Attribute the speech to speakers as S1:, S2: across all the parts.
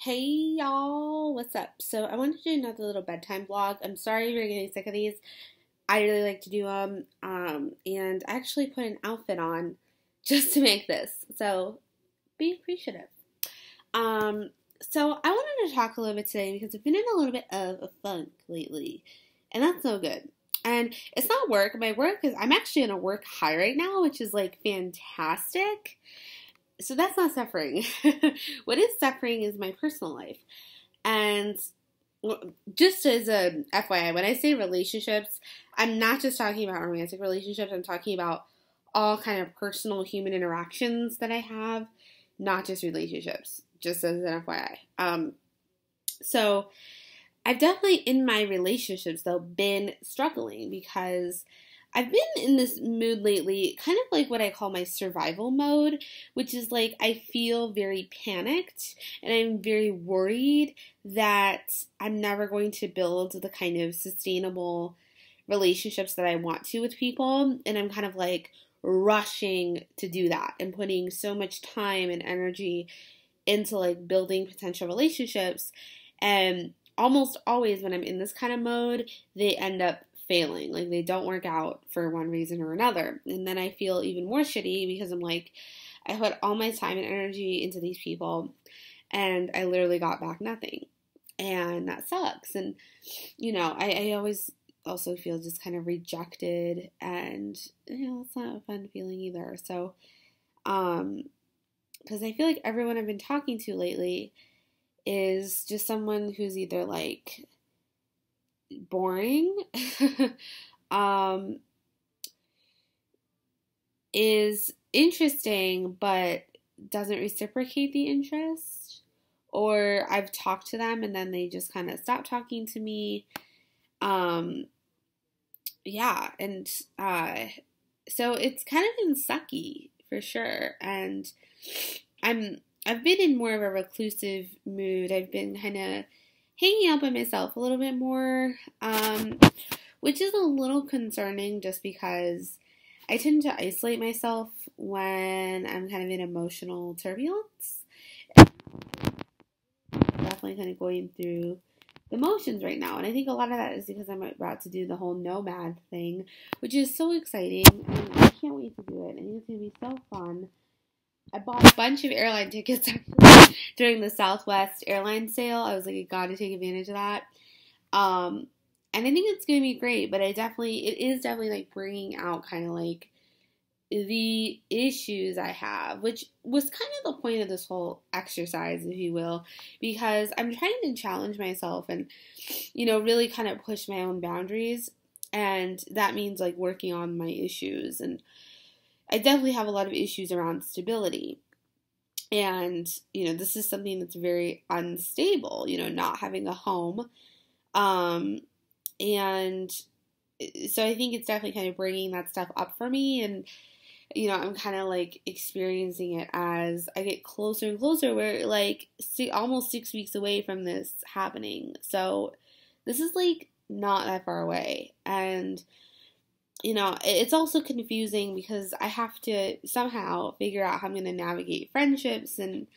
S1: Hey y'all, what's up? So I wanted to do another little bedtime vlog. I'm sorry if you're getting sick of these. I really like to do them. And I actually put an outfit on just to make this. So be appreciative. Um, so I wanted to talk a little bit today because I've been in a little bit of a funk lately, and that's no good. And it's not work. My work is I'm actually on a work high right now, which is like fantastic. So that's not suffering. What is suffering is my personal life. And just as a FYI, when I say relationships, I'm not just talking about romantic relationships. I'm talking about all kind of personal human interactions that I have, not just relationships, just as an FYI. So I've definitely in my relationships though been struggling because I've been in this mood lately, kind of like what I call my survival mode, which is like I feel very panicked and I'm very worried that I'm never going to build the kind of sustainable relationships that I want to with people. And I'm kind of like rushing to do that and putting so much time and energy into like building potential relationships. And almost always when I'm in this kind of mode, they end up failing. Like they don't work out for one reason or another. And then I feel even more shitty because I'm like, I put all my time and energy into these people and I literally got back nothing. And that sucks. And, I always also feel just kind of rejected and, it's not a fun feeling either. So, because I feel like everyone I've been talking to lately is just someone who's either like boring, is interesting but doesn't reciprocate the interest, or I've talked to them and then they just kind of stop talking to me. Yeah, and so it's kind of been sucky for sure, and I've been in more of a reclusive mood. I've been kind of hanging out by myself a little bit more, which is a little concerning just because I tend to isolate myself when I'm kind of in emotional turbulence. Definitely kind of going through the motions right now. And I think a lot of that is because I'm about to do the whole nomad thing, which is so exciting. And I can't wait to do it. I think it's going to be so fun. I bought a bunch of airline tickets actually during the Southwest airline sale. I was like, I gotta take advantage of that. And I think it's gonna be great, but it is definitely like bringing out kind of like the issues I have, which was kind of the point of this whole exercise, if you will, because I'm trying to challenge myself and, really kind of push my own boundaries. And that means like working on my issues. And I definitely have a lot of issues around stability. And, this is something that's very unstable, not having a home. And so I think it's definitely kind of bringing that stuff up for me. And, I'm kind of like experiencing it as I get closer and closer. We're like almost 6 weeks away from this happening. So this is like not that far away. And, it's also confusing because I have to somehow figure out how I'm going to navigate friendships and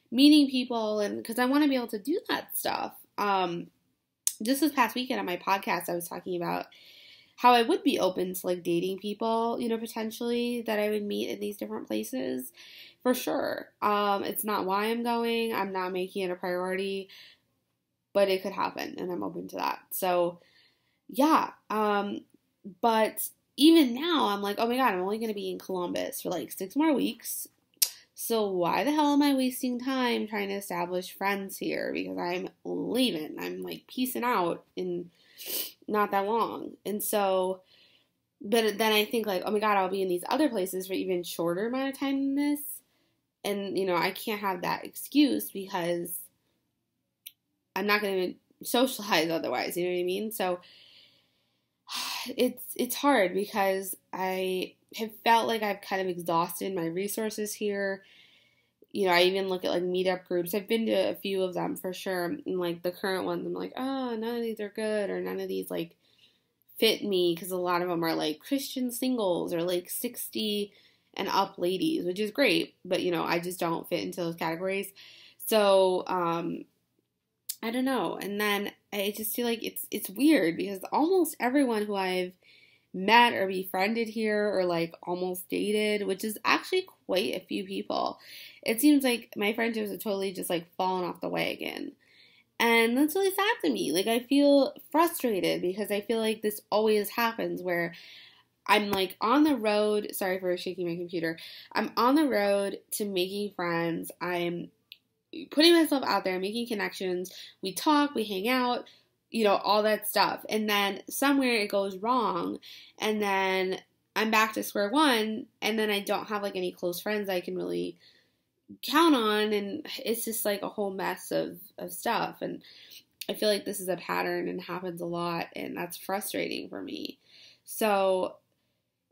S1: meeting people, and because I want to be able to do that stuff. Just this past weekend on my podcast, I was talking about how I would be open to like dating people, potentially that I would meet in these different places for sure. It's not why I'm going. I'm not making it a priority, but it could happen and I'm open to that. So yeah. But even now I'm like, oh my God, I'm only going to be in Columbus for like 6 more weeks. So why the hell am I wasting time trying to establish friends here? Because I'm leaving. I'm like peacing out in not that long. And so, but then I think like, oh my God, I'll be in these other places for even shorter amount of time than this. And, I can't have that excuse because I'm not going to socialize otherwise. You know what I mean? So it's hard because I have felt like I've kind of exhausted my resources here. I even look at like meetup groups. I've been to a few of them for sure. And like the current ones, I'm like, oh, none of these are good or none of these like fit me because a lot of them are like Christian singles or like 60 and up ladies, which is great. But, I just don't fit into those categories. So, I don't know. And then I just feel like it's weird because almost everyone who I've met or befriended here or like almost dated, which is actually quite a few people, it seems like my friendships are totally just like fallen off the wagon. And that's really sad to me. Like, I feel frustrated because I feel like this always happens where I'm like on the road. Sorry for shaking my computer. I'm on the road to making friends. I'm putting myself out there, making connections. We talk, we hang out, all that stuff. And then somewhere it goes wrong. And then I'm back to square one. And then I don't have like any close friends I can really count on. And it's just like a whole mess of stuff. And I feel like this is a pattern and happens a lot. And that's frustrating for me. So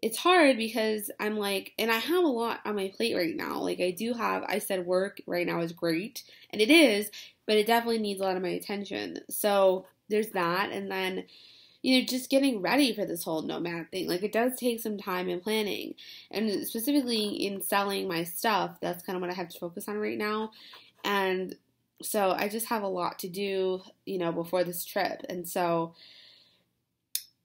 S1: it's hard because I'm like, and I have a lot on my plate right now. Like I said work right now is great, and it is, but it definitely needs a lot of my attention. So there's that. And then, just getting ready for this whole nomad thing. Like, it does take some time and planning, and specifically in selling my stuff, that's kind of what I have to focus on right now. And so I just have a lot to do, before this trip. And so,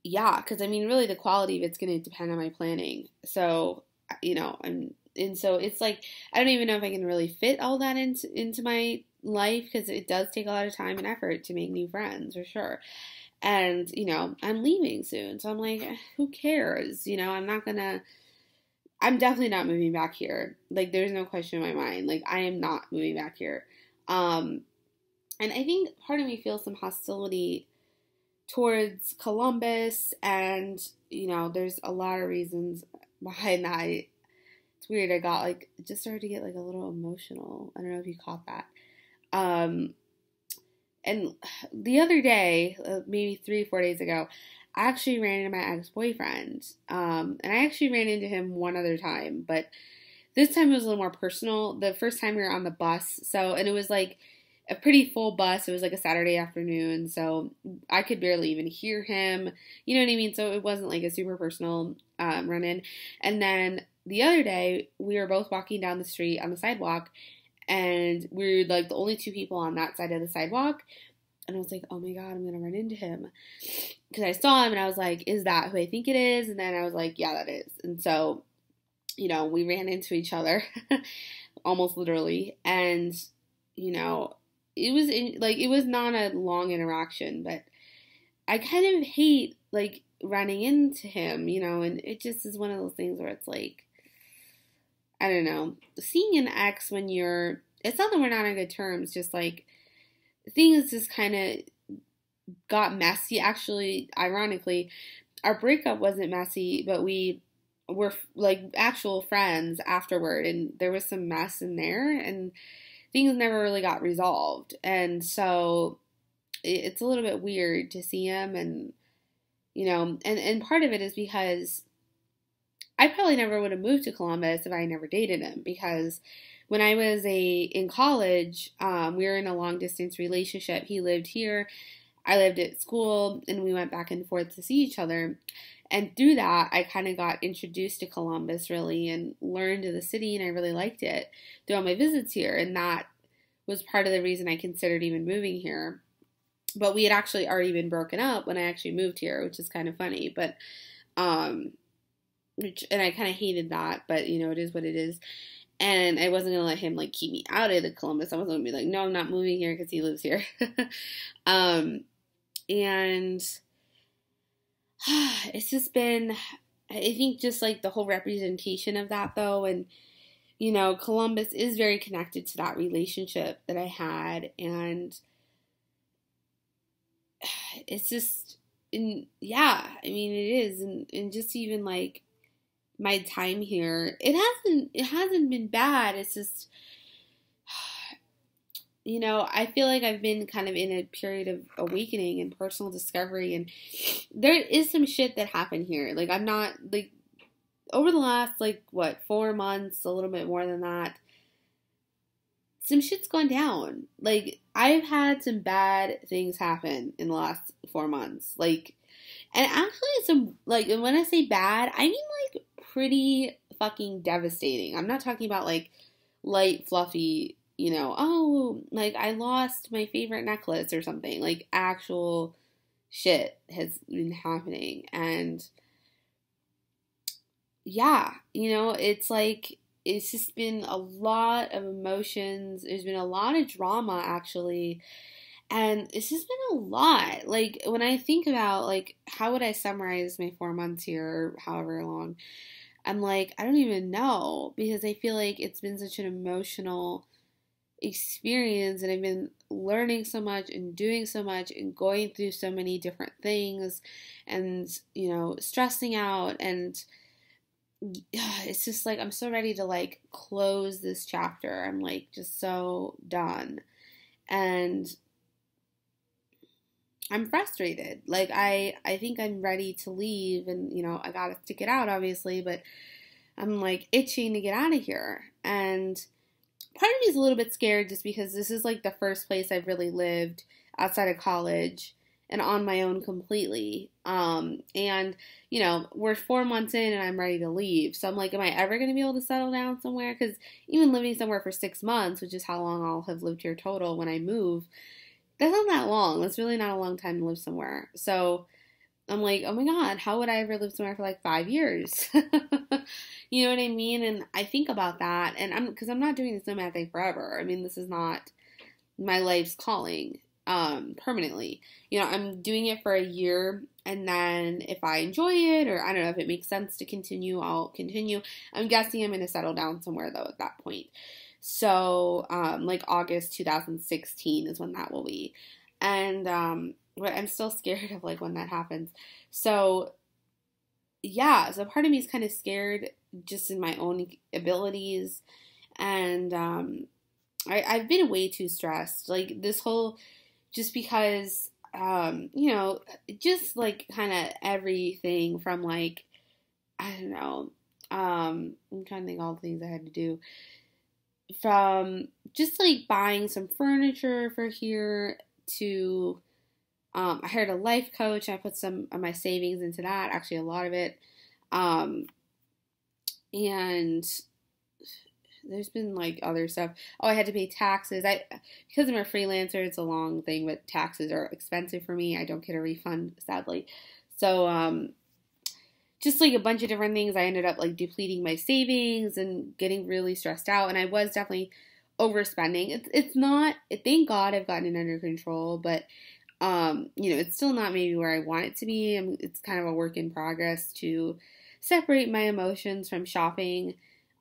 S1: yeah, because I mean, really, the quality of it's going to depend on my planning. So, and so it's like, I don't even know if I can really fit all that into my life because it does take a lot of time and effort to make new friends, for sure. And, I'm leaving soon. So I'm like, who cares? I'm definitely not moving back here. Like, there's no question in my mind. Like, I am not moving back here. And I think part of me feels some hostility towards Columbus, and there's a lot of reasons behind that. It's weird. I got just started to get like a little emotional. I don't know if you caught that. And the other day, maybe 3-4 days ago, I actually ran into my ex-boyfriend. And I actually ran into him one other time, but this time it was a little more personal. The first time we were on the bus, and it was like a pretty full bus. It was like a Saturday afternoon, so I could barely even hear him. You know what I mean? So it wasn't like a super personal run-in. And then the other day, we were both walking down the street on the sidewalk, and we were like the only two people on that side of the sidewalk. And I was like, oh my God, I'm going to run into him. Because I saw him and I was like, is that who I think it is? And then I was like, yeah, that is. And so, we ran into each other almost literally. And, it was not a long interaction, but I kind of hate like running into him, and it just is one of those things where it's like, I don't know, seeing an ex when it's not that we're not on good terms, just like things just kind of got messy. Actually, ironically, our breakup wasn't messy, but we were like actual friends afterward, and there was some mess in there, and things never really got resolved. And so it's a little bit weird to see him, and and part of it is because I probably never would have moved to Columbus if I never dated him, because when I was in college, we were in a long distance relationship. He lived here, I lived at school, and we went back and forth to see each other. And through that, I kind of got introduced to Columbus, really, and learned of the city, and I really liked it throughout my visits here. And that was part of the reason I considered even moving here. But we had actually already been broken up when I actually moved here, which is kind of funny. But, and I kind of hated that, but, it is what it is. And I wasn't going to let him, like, keep me out of the Columbus. I wasn't going to be like, no, I'm not moving here because he lives here. And it's just been, I think just like the whole representation of that though. And, Columbus is very connected to that relationship that I had. And it's just, yeah, I mean, it is. And just even like my time here, it hasn't been bad. It's just, I feel like I've been kind of in a period of awakening and personal discovery, and there is some shit that happened here. Like, I'm not, like, over the last, 4 months, a little bit more than that, some shit's gone down. Like, I've had some bad things happen in the last 4 months. Like, and actually some, and when I say bad, I mean, pretty fucking devastating. I'm not talking about, light, fluffy, oh, like I lost my favorite necklace or something. Like actual shit has been happening. And yeah, it's like, it's just been a lot of emotions. There's been a lot of drama actually. And it's just been a lot. Like when I think about like how would I summarize my 4 months here, however long, I'm like, I don't even know, because I feel like it's been such an emotional experience, and I've been learning so much and doing so much and going through so many different things, and stressing out, and it's just like I'm so ready to like close this chapter. I'm like just so done. And I'm frustrated. Like I think I'm ready to leave, and I gotta stick it out obviously, but I'm like itching to get out of here. And part of me is a little bit scared just because this is like the first place I've really lived outside of college and on my own completely. And we're 4 months in and I'm ready to leave. So I'm like, am I ever going to be able to settle down somewhere? Because even living somewhere for 6 months, which is how long I'll have lived here total when I move, that's not that long. That's really not a long time to live somewhere. So I'm like, oh my God, how would I ever live somewhere for like 5 years? You know what I mean? And I think about that, and because I'm not doing this nomad thing forever. I mean, this is not my life's calling, permanently. I'm doing it for a year, and then if I enjoy it, or I don't know if it makes sense to continue, I'll continue. I'm guessing I'm going to settle down somewhere though at that point. So, like August 2016 is when that will be. And, but I'm still scared of like when that happens. So yeah, so part of me is kind of scared just in my own abilities. And, I've been way too stressed. Like this whole, just because, just like kind of everything from like, I don't know, I'm trying to think of all the things I had to do, from just like buying some furniture for here to, I hired a life coach. I put some of my savings into that, actually a lot of it. And there's been like other stuff. Oh, I had to pay taxes. Because I'm a freelancer, it's a long thing, but taxes are expensive for me. I don't get a refund, sadly. So, just like a bunch of different things. I ended up like depleting my savings and getting really stressed out. And I was definitely overspending. It's not, thank God I've gotten it under control, but it's still not maybe where I want it to be. It's kind of a work in progress to separate my emotions from shopping.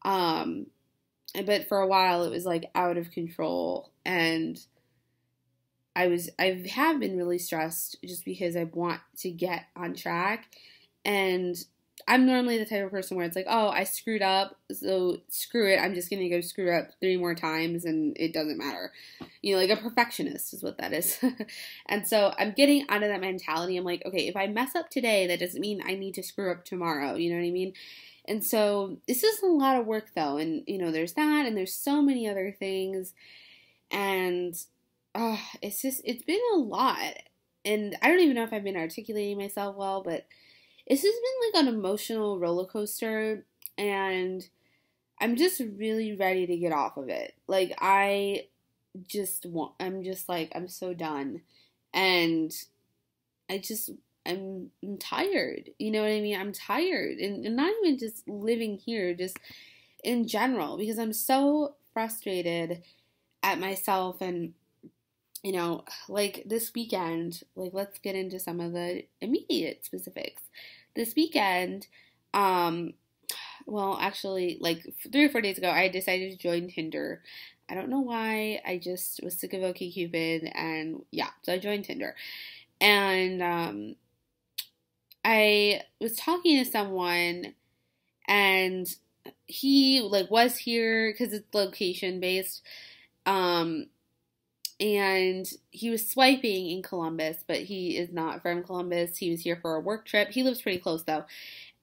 S1: But for a while it was like out of control, and I have been really stressed just because I want to get on track. And I'm normally the type of person where it's like, oh, I screwed up, so screw it. I'm just going to go screw up 3 more times and it doesn't matter. Like a perfectionist is what that is. And so I'm getting out of that mentality. I'm like, okay, if I mess up today, that doesn't mean I need to screw up tomorrow. You know what I mean? And so this is a lot of work though. And, there's that, and there's so many other things. And it's been a lot. And I don't even know if I've been articulating myself well, but it's just been like an emotional roller coaster, and I'm just really ready to get off of it. Like I'm so done, and I'm tired. You know what I mean? I'm tired, and not even just living here, just in general, because I'm so frustrated at myself. And like this weekend, like let's get into some of the immediate specifics. This weekend, well, actually, like 3 or 4 days ago, I decided to join Tinder. I don't know why. I just was sick of OkCupid, and yeah, so I joined Tinder. And I was talking to someone, and he like was here because it's location based. And he was swiping in Columbus, but he is not from Columbus. He was here for a work trip. He lives pretty close though.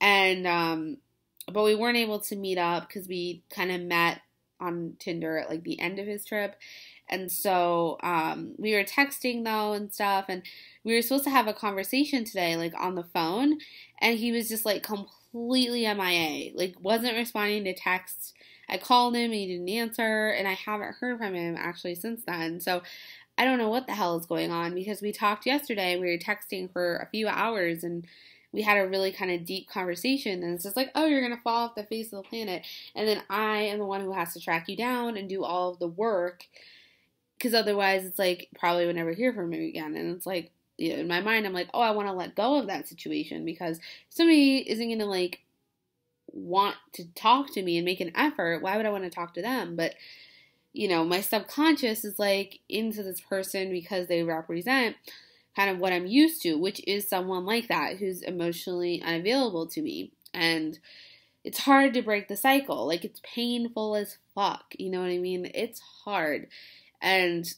S1: And, but we weren't able to meet up because we kind of met on Tinder at like the end of his trip. And so, we were texting though and stuff, and we were supposed to have a conversation today, like on the phone. And he was just like completely MIA, like wasn't responding to texts. I called him and he didn't answer, and I haven't heard from him actually since then. So I don't know what the hell is going on, because we talked yesterday. We were texting for a few hours and we had a really kind of deep conversation, and it's just like, oh, you're going to fall off the face of the planet. And then I am the one who has to track you down and do all of the work, because otherwise it's like probably would never hear from him again. And it's like, you know, in my mind, I'm like, oh, I want to let go of that situation, because somebody isn't going to like want to talk to me and make an effort. Why would I want to talk to them? But you know, my subconscious is like into this person because they represent kind of what I'm used to, which is someone like that who's emotionally unavailable to me. And it's hard to break the cycle. Like, it's painful as fuck. You know what I mean? It's hard. And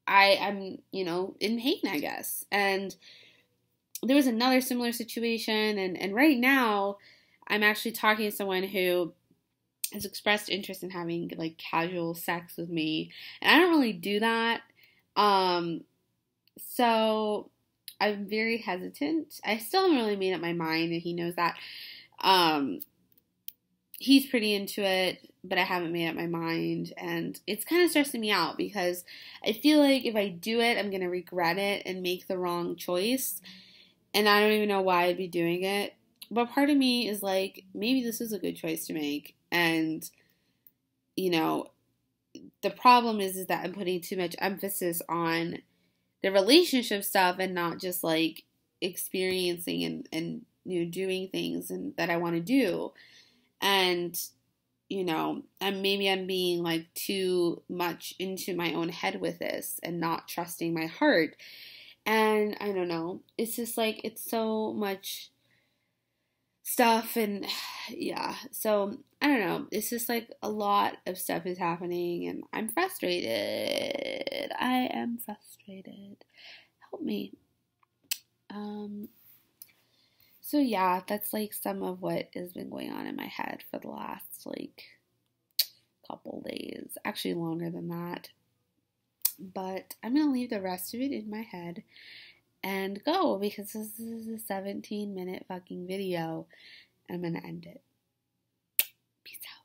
S1: I'm, you know, in pain, I guess. And there was another similar situation. And right now, I'm actually talking to someone who has expressed interest in having like casual sex with me, and I don't really do that. So I'm very hesitant. I still haven't really made up my mind, and he knows that. He's pretty into it, but I haven't made up my mind, and it's kind of stressing me out, because I feel like if I do it, I'm gonna regret it and make the wrong choice, and I don't even know why I'd be doing it. But part of me is like, maybe this is a good choice to make. And, you know, the problem is that I'm putting too much emphasis on the relationship stuff and not just like experiencing and you know, doing things and that I want to do. And, you know, maybe I'm being like too much into my own head with this and not trusting my heart. And I don't know. It's just like, it's so much stuff, and yeah, so I don't know, it's just like a lot of stuff is happening and I'm frustrated. I am frustrated. Help me. So yeah, that's like some of what has been going on in my head for the last like couple days, actually longer than that, but I'm gonna leave the rest of it in my head and go, because this is a 17-minute fucking video. I'm gonna end it. Peace out.